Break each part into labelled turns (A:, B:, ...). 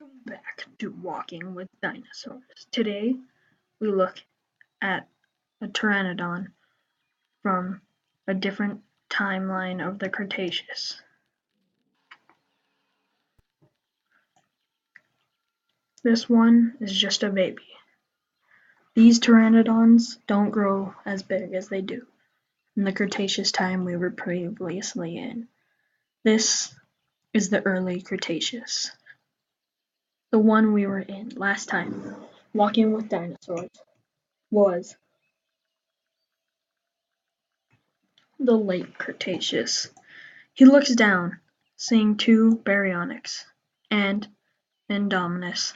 A: Welcome back to Walking with Dinosaurs. Today we look at a pteranodon from a different timeline of the Cretaceous. This one is just a baby. These pteranodons don't grow as big as they do in the Cretaceous time we were previously in. This is the early Cretaceous, the one we were in last time. Walking with Dinosaurs was the late Cretaceous. He looks down, seeing two baryonyx and Indominus.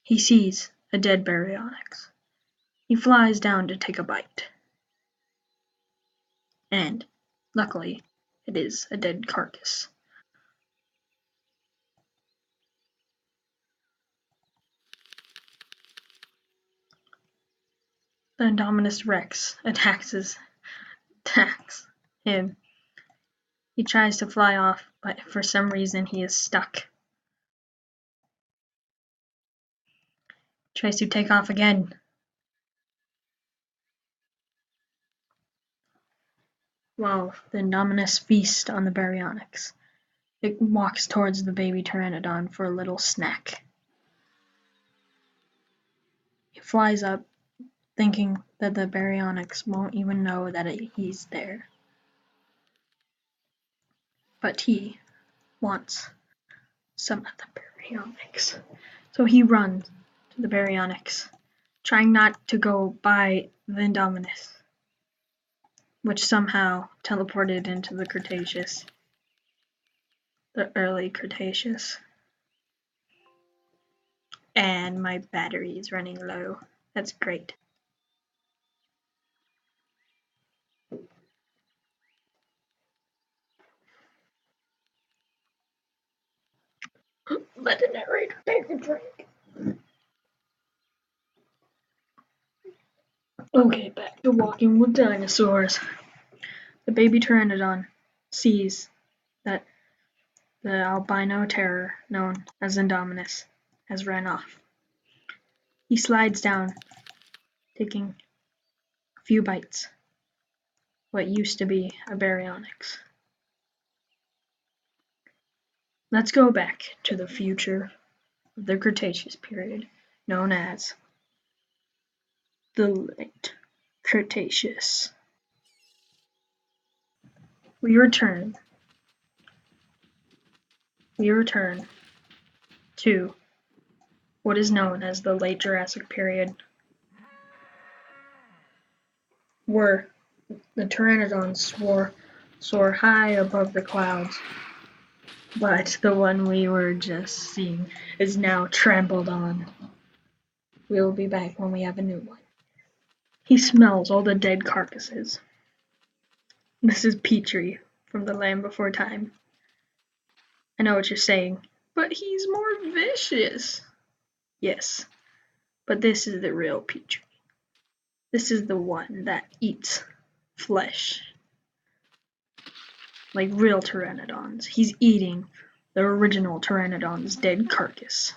A: He sees a dead baryonyx. He flies down to take a bite. And, luckily, it is a dead carcass. The Indominus Rex attacks him. He tries to fly off, but for some reason he is stuck. Tries to take off again. While the Indominus feasts on the baryonyx, it walks towards the baby pteranodon for a little snack. He flies up, thinking that the baryonyx won't even know that he's there. But he wants some of the baryonyx. So he runs to the baryonyx, trying not to go by the Indominus, which somehow teleported into the Cretaceous, the early Cretaceous. And my battery is running low. That's great. Let the narrator take a drink. Okay, back to Walking with Dinosaurs. The baby pteranodon sees that the albino terror known as Indominus has ran off. He slides down, taking a few bites, what used to be a baryonyx. Let's go back to the future of the Cretaceous period, known as the late Cretaceous. We return to what is known as the late Jurassic period, where the pteranodons soar high above the clouds, but the one we were just seeing is now trampled on. We will be back when we have a new one. He smells all the dead carcasses. This is Petrie from The Land Before Time. I know what you're saying, but he's more vicious. Yes, but this is the real Petrie. This is the one that eats flesh. Like real pteranodons. He's eating the original pteranodon's dead carcass.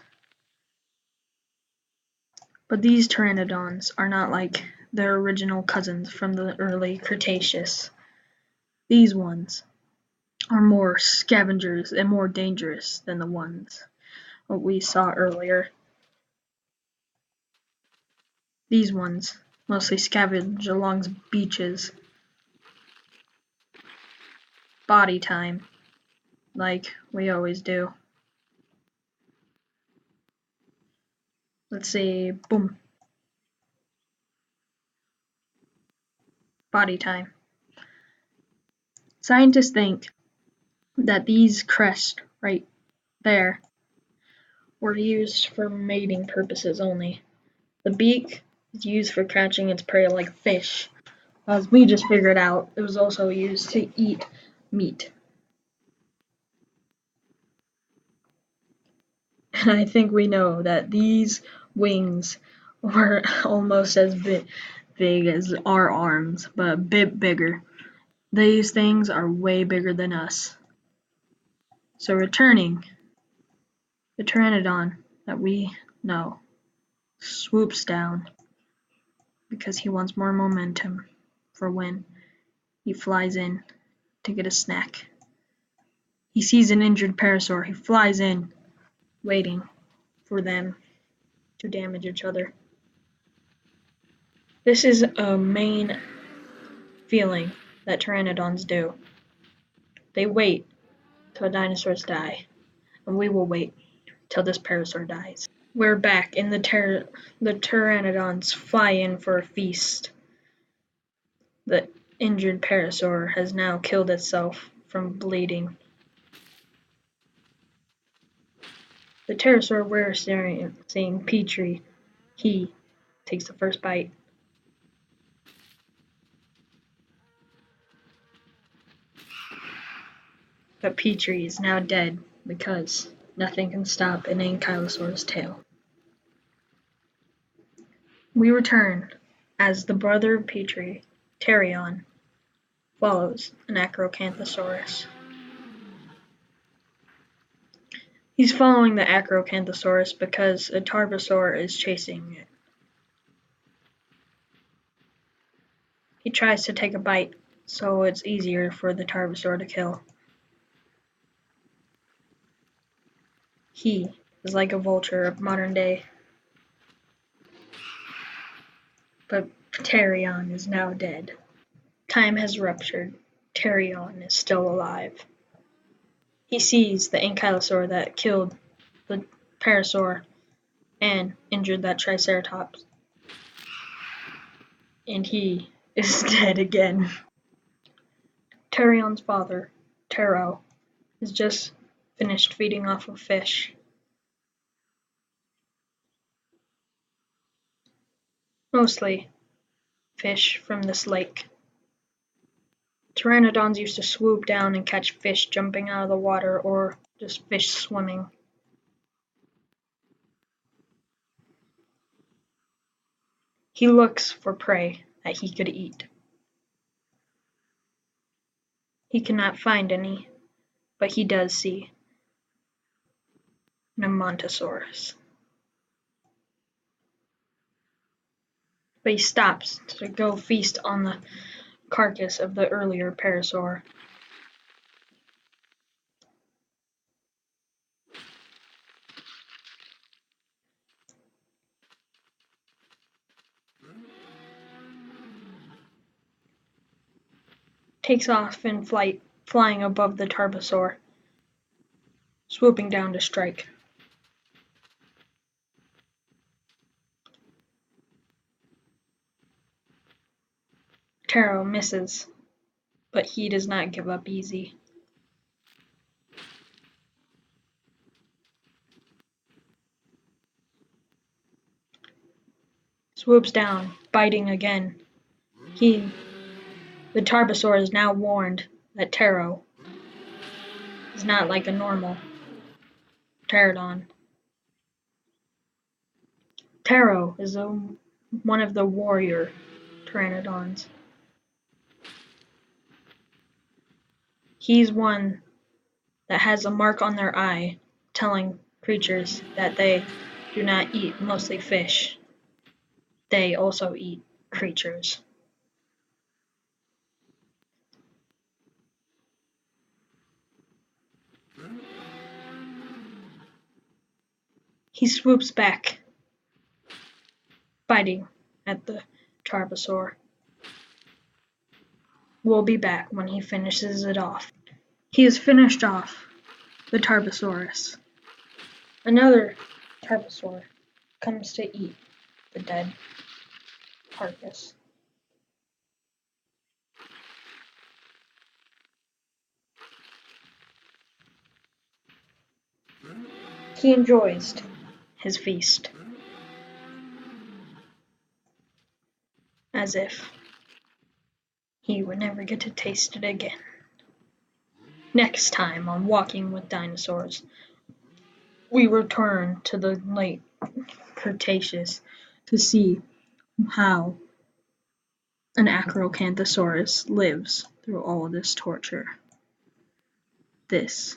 A: But these pteranodons are not like their original cousins from the early Cretaceous. These ones are more scavengers and more dangerous than the ones we saw earlier. These ones mostly scavenge along beaches. Body time, like we always do. Let's see, boom. Body time. Scientists think that these crests right there were used for mating purposes only. The beak is used for catching its prey like fish. As we just figured out, it was also used to eat meat. And I think we know that these wings were almost as big as our arms, but a bit bigger. These things are way bigger than us. So returning The pteranodon that we know swoops down because he wants more momentum for when he flies in to get a snack. He sees an injured parasaur. He flies in, waiting for them to damage each other. This is a main feeling that pteranodons do. They wait till dinosaurs die, and we will wait till this parasaur dies. We're back, and the pteranodons fly in for a feast. The injured parasaur has now killed itself from bleeding. The pterosaur we're seeing, Petrie, he takes the first bite. But Petrie is now dead because nothing can stop an ankylosaur's tail. We return as the brother of Petrie, Pterion, follows an Acrocanthosaurus. He's following the Acrocanthosaurus because a Tarbosaur is chasing it. He tries to take a bite, so it's easier for the Tarbosaur to kill. He is like a vulture of modern day. But Pterion is now dead. Time has ruptured. Pterion is still alive. He sees the ankylosaur that killed the parasaur and injured that triceratops. And he is dead again. Pterion's father, Ptero, has just finished feeding off of fish. Mostly fish from this lake. Pteranodons used to swoop down and catch fish jumping out of the water or just fish swimming. He looks for prey that he could eat. He cannot find any, but he does see Nemontosaurus. But he stops to go feast on the carcass of the earlier parasaur. Takes off in flight, flying above the Tarbosaur, swooping down to strike. Ptero misses, but he does not give up easy. Swoops down, biting again. The Tarbosaur is now warned that Ptero is not like a normal pterodon. Ptero is one of the warrior pteranodons. He's one that has a mark on their eye telling creatures that they do not eat mostly fish. They also eat creatures. He swoops back, biting at the Tarbosaur. We'll be back when he finishes it off. He has finished off the Tarbosaurus. Another Tarbosaur comes to eat the dead carcass. He enjoys his feast as if he would never get to taste it again. Next time on Walking with Dinosaurs, we return to the late Cretaceous to see how an Acrocanthosaurus lives through all of this torture. This